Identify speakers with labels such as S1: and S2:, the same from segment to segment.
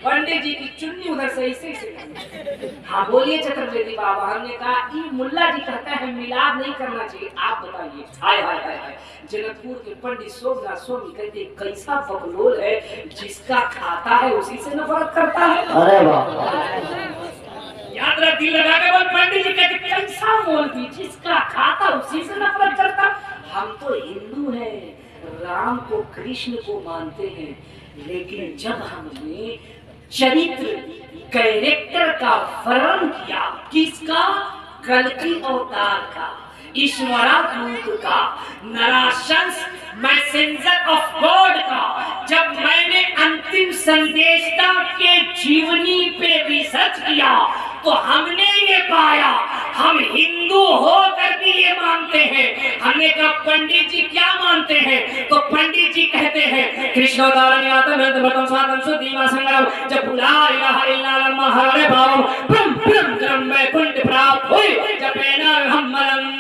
S1: पंडित जी की चुन्नी उधर से ऐसे। हाँ बोलिए चतुर्वेदी बाबा। हमने कहा ये मुल्ला जी कहता है मिलाद नहीं करना चाहिए, आप बताइए। हाय हाय हाय हाय। जनकपुर के पंडित सोमनाथ स्वामी कहते कैसा बकलोल है, जिसका खाता है उसी से नफरत करता है।
S2: अरे वाह,
S1: याद रख, दिल लगा के बोल। पंडित जी कहते कैसा मौलवी, जिसका खाता उसी से नफरत करता। हम तो हिंदू हैं, राम को कृष्ण को मानते हैं, लेकिन जब हमने चरित्र कैरेक्टर का वर्णन किया, किसका, कल्कि अवतार का, ईश्वरावतार का, नराशंस मैसेंजर ऑफ गॉड का, जब मैंने अंतिम संदेशता के जीवनी पे रिसर्च किया तो हमने ये पाया हम हिंदू होकर भी ये मानते हैं। हमने कहा पंडित जी क्या मानते हैं, तो पंडित जी कहते हैं कृष्णोदारण आत्महतम साधन सुधीमा संग्राम जब ला इलाहा इल्लल्लाह हरे भाव ब्रह्म ब्रह्म ब्रह्म वैकुंठ प्राप्त हुई जब हम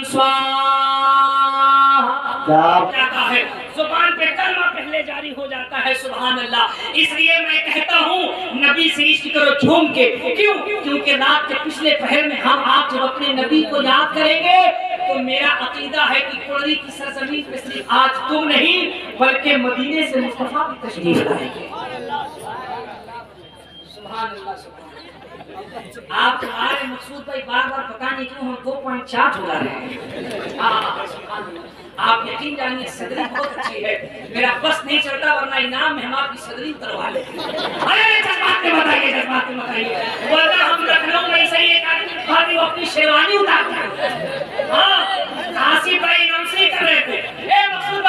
S1: स्वाहा जाता है, जुबान पे कलमा पहले जारी हो जाता है, सुभान अल्लाह। इसलिए मैं कहता हूँ नबी से इश्क करो झूम के। क्यों? क्योंकि रात के पिछले पहर में हम आप जब अपने नबी को याद करेंगे तो मेरा अकीदा है कि कुर्री की सरजमीन पे सिर्फ आज तुम नहीं बल्कि मदीने से मुस्तफा भी तशरीफ लाएंगे। सुभान अल्लाह, सुभान। आप हमारे मकसूद भाई बार बार पता नहीं क्यों हम 2.4 झूला रहे हैं। आप यकीन जानिए सदरी बहुत अच्छी है, मेरा बस नहीं चलता वरना इनाम में हम आपकी सदरी उतरवा लेते। अरे जज्बात में बताइए, जज्बात में बताइए, वरना हम लखनऊ में ऐसे ही एक आदमी वो अपनी शेरवानी उतारता है। हाँ, आसिफ भाई नमस्ते कर रहे थे। ए मकसूद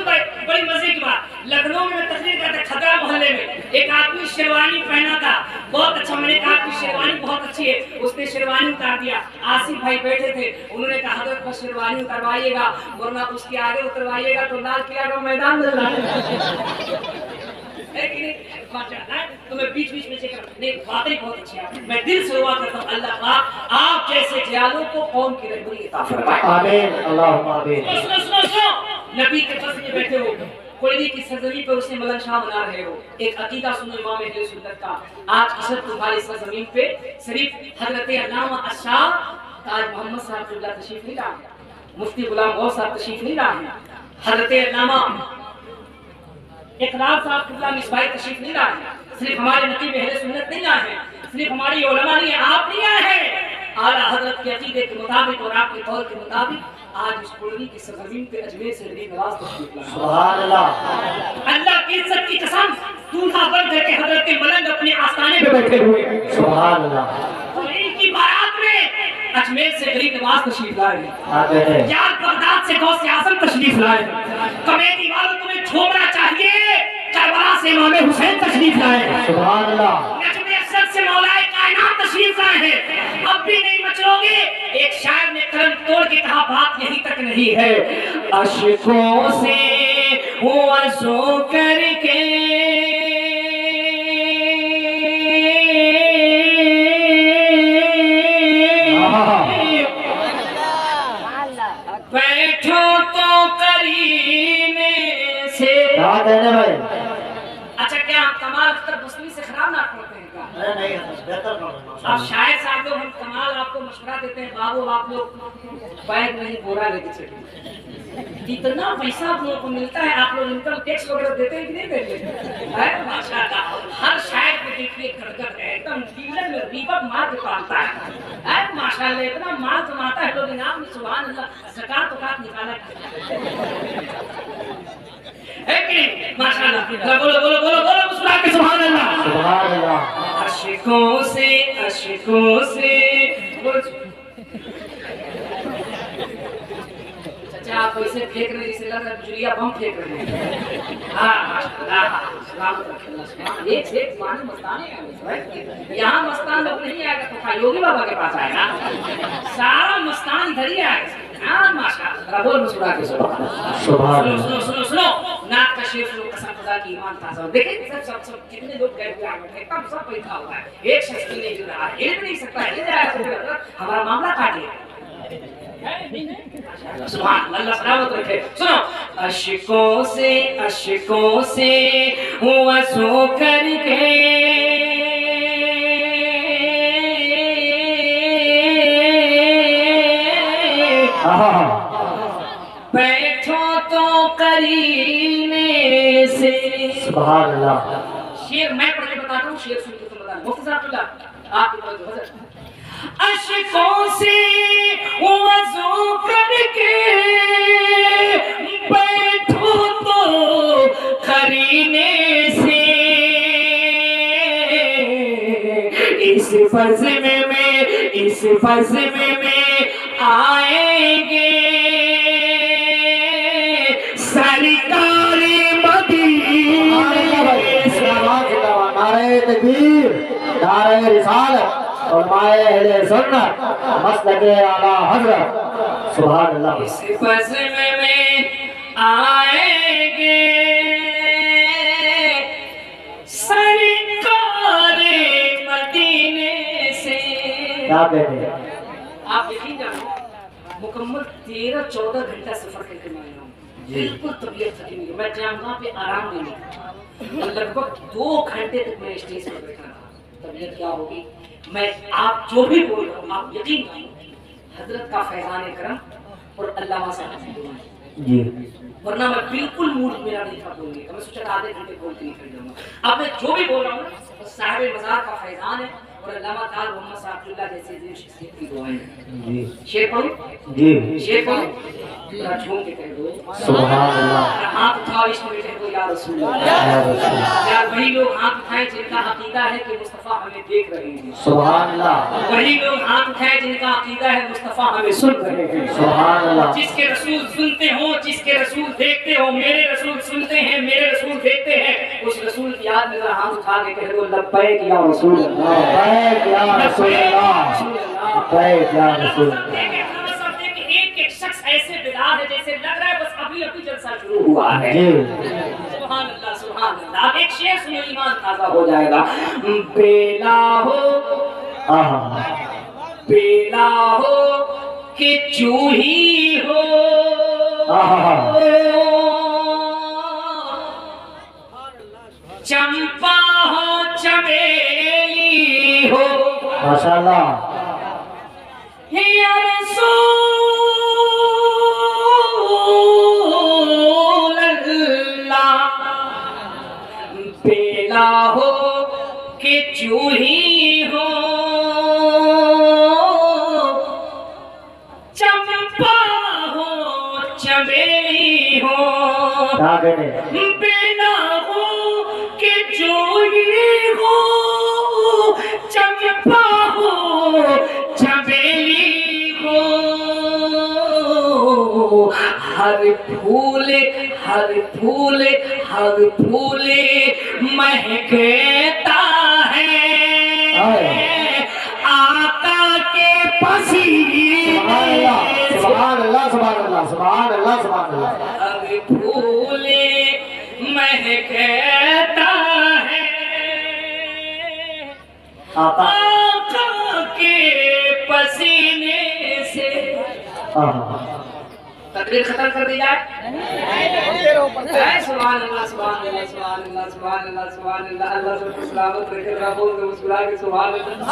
S1: भाई बड़ी मजे की बात, लखनऊ में तकरीर करते खतरा मोहल्ले में एक आदमी शेरवानी पहना था, बहुत अच्छा। मैंने कहा आपकी शेरवानी बहुत अच्छी है, उसने शेरवानी उतार दिया। आसिफ भाई बैठे थे, उन्होंने कहा हजरत बस शेरवानी उतरवाइएगा वरना उसके आगे उतरवाइएगा तो लाल किला का मैदान मिल रहा है। तो मैं बीच बीच में चेक नहीं, बातें बहुत अच्छी है। मैं दिल से दुआ करता हूँ अल्लाह पाक आप जैसे दयालु को कौम की रहबरी अता फरमाए।
S2: आमीन, अल्लाहुम्मा आमीन।
S1: सुनो नबी के पास में बैठे हो, कोयली की सरजमीन पर उसने मलन शाह बना रहे हो, एक अकीदा सुनो इमाम अहले सुन्नत का। आज की शब तुम्हारी सरजमीन पे सिर्फ हजरत अल्लामा अशाह ताज मोहम्मद साहब किबला तशरीफ नहीं लाए, मुफ्ती गुलाम गौस साहब तशरीफ नहीं लाए, हजरत अल्लामा इकरार साहब किबला मिसबाई तशरीफ नहीं लाए, सिर्फ हमारे नकीब अहले सुन्नत नहीं आए हैं, सिर्फ हमारी उलमा नहीं, आप नहीं आए हैं। आला हजरत के अकीदे के मुताबिक और आपके तौर के मुताबिक आज इस कुर्री की सरजमीन पे अजमेर से गरीब नवाज तशरीफ लाए।
S2: सुभान अल्लाह,
S1: अल्लाह की इज्जत की कसम, दूल्हा बन करके हजरत मलंग अपने आस्थाने पे बैठे हुए हैं।
S2: सुभान अल्लाह।
S1: और इनकी बारात में अजमेर से गरीब नवाज तशरीफ लाए, यार बगदाद से गौसे आजम तशरीफ लाए। कमेटी वालों तुम्हें झूमना चाहिए, करबला से इमाम हुसैन तशरीफ लाए।
S2: सुभान अल्लाह।
S1: नजमे असद से मौलाए कायनात तशरीफ लाए हैं। अब भी नहीं मचलोगे। एक शायर ने कलम तोड़ के कहा बात यहीं तक नहीं है, अशकों से वज़ू करके बैठो तो करीने से। अच्छा क्या हम कमाल अख्तर बसरी से खराब ना पढ़ते हैं क्या?
S2: अरे नहीं, बेहतर पढ़ो।
S1: आप शायद साहब लोग हम कमाल आपको मशवरा देते हैं, बाबू आप लोग बैग नहीं बोरा लेके चलिए। इतना पैसा आप लोगों को मिलता है, आप लोग इनकम टैक्स वगैरह देते हैं कि नहीं देते हैं? माशाल्लाह हर शायर को देखिए गदगद है, एकदम डीलर में दीपक मार के पालता है। माशाल्लाह इतना माल कमाता है, लोग इनाम में सुभान अल्लाह ज़कात वकात निकाला है कि नहीं? माशाल्लाह बोलो बोलो बोलो बोलो मुस्कुरा के सुभान अल्लाह,
S2: सुभान अल्लाह।
S1: अशकों से चाचा आप ऐसे फेंक रहे जैसे लग रहा है बिजलिया बम फेंक रहे हैं। हाँ माशाल्लाह, सलामत रखे अल्लाह। एक से एक माने मस्ताने हैं, यहाँ मस्तान लोग नहीं आएगा तो योगी बाबा के पास आएगा, सारा मस्तान इधर ही आएगा। हाँ माशाल्लाह, बोल मुस्कुरा के सुभान अल्लाह। सुनो सुनो सुनो नाक का शेर सुनो, कसम खुदा की ईमान ताज़ा। देखिए सब कितने लोग गए हुए आगे एकदम सब बैठा हुआ है, एक शख्स भी नहीं जुड़ रहा है, हिल भी नहीं सकता है, हमारा मामला काट लिया। सुभान अल्लाह, सलामत रखे। सुनो अशकों से वज़ू करके से।
S2: सुभान अल्लाह।
S1: शेर मैं पढ़ के बताता हूँ, शेर सुन के तुम बताना। मुफ्ती साहब आपके पास अशकों से वज़ू करके बैठो तो करीने से, इस फज़्ल में आएंगे सरकारी मदीने।
S2: नारे तकबीर, नारे रिसालत, उलमाए अहले सुन्नत, मसलके आला हज़रत। सुभान अल्लाह।
S1: इस फज़्ल में आएंगे सरकारे मदीने से।
S2: क्या कहते हैं?
S1: आप यकीन जानो, मुकम्मल 13-14 घंटा सफर करके मैं आया हूँ। बिल्कुल तबीयत थकी नहीं, मैं क़यामगाह पे आराम भी नहीं करता। लगभग 2 घंटे तक मैं स्टेज पर बैठा था। तबीयत क्या होगी, मैं आप जो भी बोल रहा हूँ, आप यकीन मानो हजरत का फैज़ान करम और अल्लामा साहब की दुआ है।
S2: जी।
S1: वरना मैं बिल्कुल मूड मेरा नहीं था बोलने का। मैं सोचा आधे घंटे बोल के निकल जाऊंगा। अब मैं जो भी बोल रहा हूँ तो साहिब मज़ार का फैज़ान है और अल्लामा ताज मोहम्मद साहब जैसे शख्सियत की दुआएं हैं।
S2: जी।
S1: शेर पढ़ो।
S2: जी।
S1: शेर पढ़ो। जरा झूम के कह दो
S2: सुभान अल्लाह।
S1: हाथ उठाओ, इसमें कह दो या रसूल अल्लाह। यार वही लोग हाथ उठाएं जिनका अकीदा है कि मुस्तफ़ा हमें देख रहे हैं।
S2: सुभान अल्लाह।
S1: वही लोग हाथ उठाएं जिनका अकीदा है मुस्तफ़ा हमें सुन रहे हैं।
S2: सुभान अल्लाह।
S1: जिसके रसूल सुनते हो, जिसके रसूल देखते हो, मेरे रसूल सुनते हैं, मेरे रसूल देखते हैं, उस रसूल की याद में हाथ उठा के कह दो लब्बैक या रसूल अल्लाह,
S2: लब्बैक या रसूल अल्लाह, लब्बैक या रसूल अल्लाह।
S1: एक शख्स ऐसे बिदा है जैसे लग रहा है बस अभी जलसा शुरू हुआ है। सुभान अल्लाह, सुभान अल्लाह। आप एक शेर सुनो, ईमान ताजा हो जाएगा। बेला हो, बेला हो कि चूही हो, चंपा हो चमेली हो,
S2: माशाअल्लाह,
S1: या रसूल अल्लाह। बेला हो कि चूही हो, चंपा हो चमेली हो, बेला हो कि चूही हो, चंपा हो चमेली हो, हर फूल हर फूल हर फूल महकता है आका के पसीने।
S2: सुभान अल्लाह, सुभान अल्लाह, सुभान अल्लाह, सुभान अल्लाह।
S1: हर फूल महकता है आका के पसीने से। तकरीर खत्म कर दी जाए। सुभान अल्लाह, सुभान अल्लाह, सुभान अल्लाह, सुभान अल्लाह, सुभान अल्लाह। अल्लाह सबको सलामत रखे, बोल दो मुस्कुरा के सुभान अल्लाह।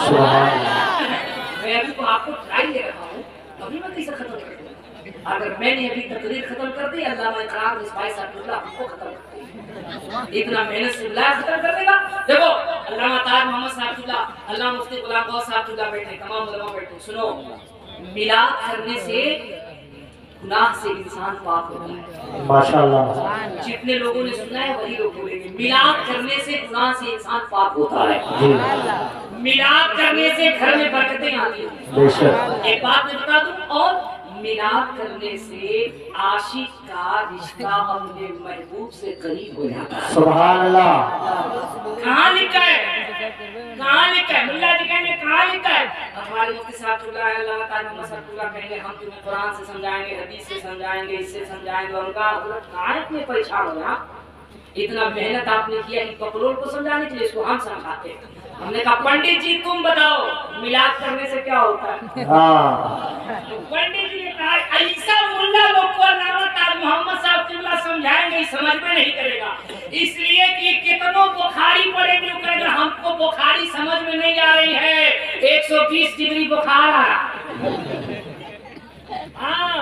S1: मैं अभी तो आपको ट्राई दे रहा हूँ, अभी मैं कैसे खत्म कर दूँ? अगर मैंने अभी तकरीर खत्म कर दी, अल्लाह इकराम इस्माइल साहब हमको खत्म कर देगा। इतना मेहनत से बुलाया खत्म कर देगा। देखो अल्लामा ताज मोहम्मद साहब, अल्लाह मुफ्ती गुलाम गौस साहब बैठे, तमाम उलमा बैठे। सुनो, मिलाद करने से गुनाह से इंसान पाक होता है। माशाअल्लाह। जितने लोगों ने सुना है वही लोग बोलेंगे मिलाद करने से गुनाह से इंसान पाक होता है। मिलाद करने से घर में बरकतें आती हैं। एक बात मैं बता दूं, और मिलाद करने से आशिक का रिश्ता अपने महबूब से करीब हो जाता है। सुभान अल्लाह। कहाँ लिखा है? कहाँ लिखा है? मुल्ला जी कहेंगे कहाँ लिखा है? हमारे मुफ्ती साहब अल्लाह ताला कहेंगे हम तुम्हें कुरान से समझाएंगे, हदीस से समझाएंगे, इससे समझाएंगे। और उनका कहाँ इतने परेशान हो ना, इतना मेहनत आपने किया इन पकलोल को समझाने के लिए, इसको हम समझाते हैं। हमने कहा पंडित जी तुम बताओ मिलाद करने से क्या होता है? तो पंडित जी ने कहा ऐसा मुल्ला लोग को अल्लामा ताज मोहम्मद साहब समझाएंगे, समझ में नहीं करेगा, इसलिए कि कितनों बुखारी पड़ेगी, कहेगा हमको बुखारी समझ में नहीं आ रही है, 120 डिग्री बुखार आ रहा। हाँ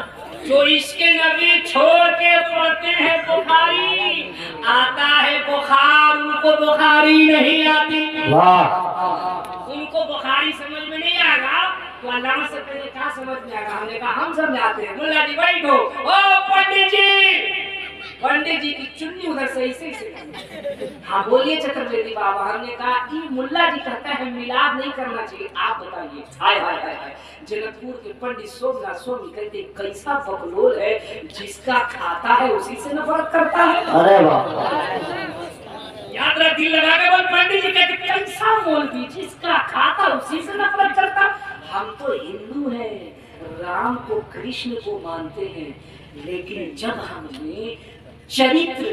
S1: जो इसके नबी छोड़ के पढ़ते हैं बुखारी, आता है बुखार, उनको बुखारी नहीं आती। उनको बुखारी समझ में नहीं आएगा तो अल्लाह से पहले क्या समझ में आएगा? हमने कहा हम समझाते हैं। मुल्ला जी बैठो। ओ पंडित जी, पंडित जी की चुन्नी उधर से ऐसे हाँ बोलिए चतुर्वेदी बाबा। हमने कहा ये मुल्ला जी कहता है मिलाद नहीं करना चाहिए, आप बताइए। हाय हाय हाय हाय, जनकपुर के पंडित सोमनाथ स्वामी कहते कैसा बकलोल है, जिसका खाता है उसी से नफरत करता है।
S2: अरे वाह,
S1: याद रख, दिल लगा के बोल। पंडित जी कहते कैसा मौलवी, जिसका खाता उसी से नफरत करता। हम तो हिंदू हैं, राम को कृष्ण को मानते हैं, लेकिन जब हमने चरित्र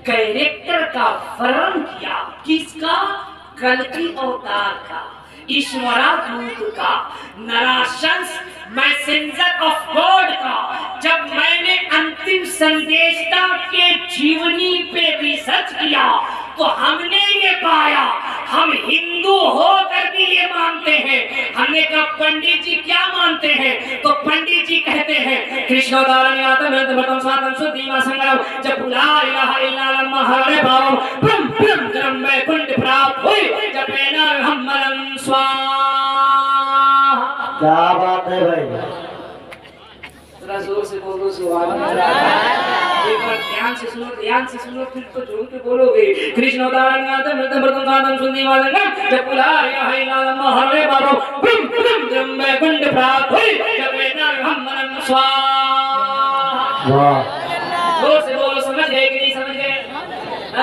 S1: कैरेक्टर का वर्णन किया, किसका? कल्कि अवतार का, ईश्वरावतार का, नराशंस मैसेंजर ऑफ गॉड का, जब मैंने अंतिम संदेशता के जीवनी पे रिसर्च किया तो हमने ये पाया हम हिंदू होकर भी ये मानते हैं। हमने कहा पंडित जी क्या मानते हैं? तो पंडित जी कहते हैं कृष्णोदारण आत्म साधन सुधीमा संग्रह जब ला इलाहा इल्लल्लाह महरे भाव ब्रह्म ब्रह्म जन्म वैकुंठ प्राप्त हुई जब मैंने हम मरण स्वाहा।
S2: क्या बात है भाई,
S1: थोड़ा जोर से बोलो सुभान अल्लाह। एक बार ध्यान से सुनो फिर तो जोर के बोलोगे। कृष्ण उदाहरण आदम सुनने वाले ना जब ला इलाहा इल्लल्लाह महरे बाबा ब्रह्म ब्रह्म जन्म वैकुंठ प्राप्त हुई जब मैंने हम मरण स्वाहा।
S2: वाह,
S1: जोर से बोलो, समझ गए कि नहीं समझ गए?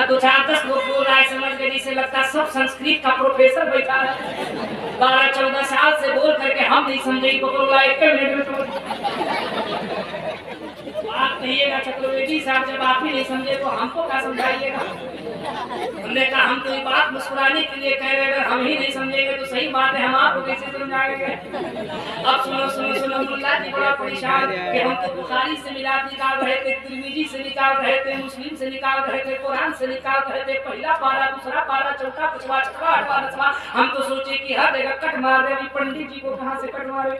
S1: दो चार 10 लोग बोल रहा है समझ गए, जिसे लगता है सब संस्कृत का प्रोफेसर बैठा है। 12-14 साल से बोल करके हम नहीं समझे, पकड़ो ला 1 मिनट में आप कहिएगा चतुर्वेदी साहब जब आप ही नहीं समझे तो हमको क्या समझाइएगा? हमने कहा हम तो ये बात मुस्कुराने के लिए कह रहे हैं, अगर हम ही नहीं समझेंगे तो सही बात है, हम आपको कैसे समझाएंगे? अब सुनो मुल्ला जी बड़ा परेशान कि हम तो बुखारी से मिलाद निकाल रहे थे, तिरमिजी से निकाल रहे थे, मुस्लिम से निकाल रहे थे, कुरान से निकाल रहे थे, पहला पारा दूसरा पारा चौथा पांचवा छठवां आठवां 10वां। हम तो सोचे कि हर जगह कट मार दे, अभी पंडित जी को कहां से कट मारे?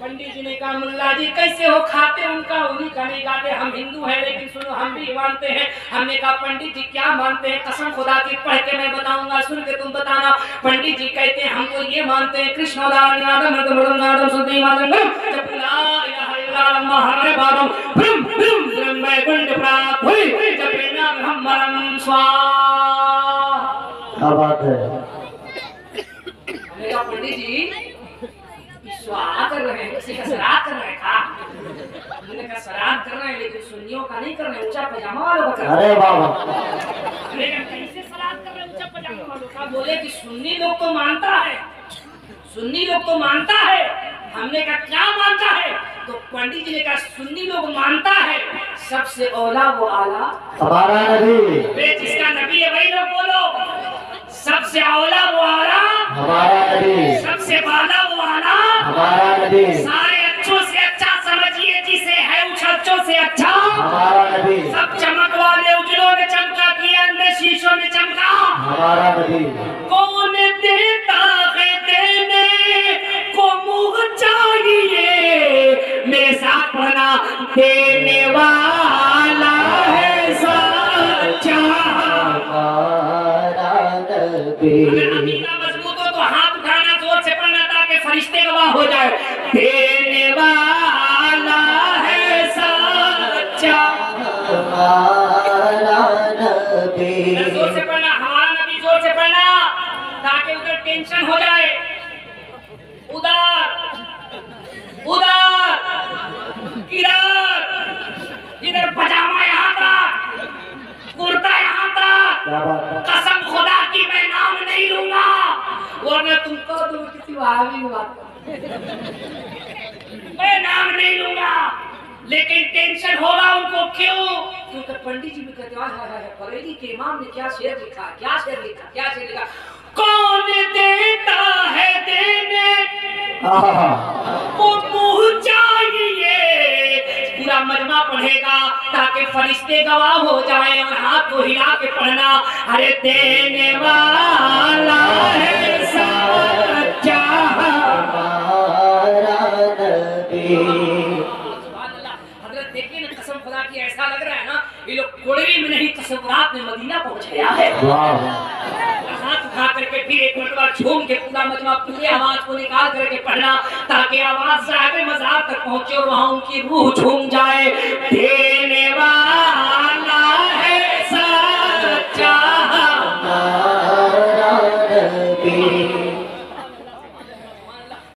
S1: पंडित जी ने कहा मुल्ला जी कैसे हो, खाते उनका उन्हीं का नहीं खाते, हम हिंदू हैं लेकिन सुनो हम भी मानते हैं। हमने कहा पंडित जी क्या मानते हैं? कसम खुदा की पढ़ के मैं बताऊंगा, सुन के तुम बताना। पंडित जी कहते हैं हम तो ये मानते हैं कृष्ण
S2: क्या बात है।
S1: पंडित जी स्वाहा कर रहे हैं, किसी का श्राद्ध कर रहे हैं का? हमने कहा श्राद्ध कर रहे हैं लेकिन सुन्नियों का नहीं कर रहे, ऊंचा पजामा वालों का कर रहे हैं।
S2: अरे बाबा,
S1: लेकिन कैसे श्राद्ध कर रहे हैं ऊंचा पजामा वालों का? बोले कि सुन्नी लोग तो मानता है, सुन्नी लोग तो मानता है। हमने कहा क्या मानता है? तो पंडित जी ने कहा सुन्नी लोग मानता है सबसे औला वो आला
S2: हमारा नबी,
S1: जिसका नबी है वही लोग बोलो। सबसे औला वो आला
S2: हमारा नबी,
S1: सबसे बाला वो आला
S2: हमारा नबी,
S1: सारे अच्छों से अच्छा समझिए जिसे है उस अच्छों से अच्छा
S2: हमारा नबी,
S1: सब चमक वाले उजलों ने चमका किया, अंदर शीशों में चमका
S2: हमारा नबी।
S1: कौन देता है देने को मुँह चाहिए, मेरे साथ पढ़ना देने वाला है सच्चा। अगर अमीना मजबूत हो तो हाथ उठाना, जोर से पढ़ना ताकि फरिश्ते गवाह हो जाए। देने वाला है सच्चा, जोर से पढ़ना, हमारा नबी जोर से पढ़ना ताकि उधर टेंशन हो जाए। उधर इधर पजामा यहाँ तक, कुर्ता यहाँ तक। कसम खुदा की मैं नाम नहीं लूंगा वरना तुमको तो किसी वहावी मैं नाम नहीं लूंगा, लेकिन टेंशन होगा उनको। क्यों? क्योंकि पंडित जी भी कहते हैं बरेली के इमाम ने क्या शेर लिखा, क्या शेर लिखा, कौन देता है देने को मुँह चाहिए। पूरा मजमा पढ़ेगा ताकि फरिश्ते गवाह हो जाए और हाथ को हिला के पढ़ना। अरे देने वाला है सच्चा हमारा नबी। हजरत देखिए ना, कसम खुदा की ऐसा लग रहा है ना ये लोग कोड़री में नहीं तसव्वुरात में मदीना पहुंच गया है। हाथ उठा करके फिर एक मरतबा झूम के पूरा मजमा पूरी आवाज को निकाल करके पढ़ना, ताकि आवाज साहिब मज़ार तक पहुंचे और वहां उनकी रूह झूम जाए। देने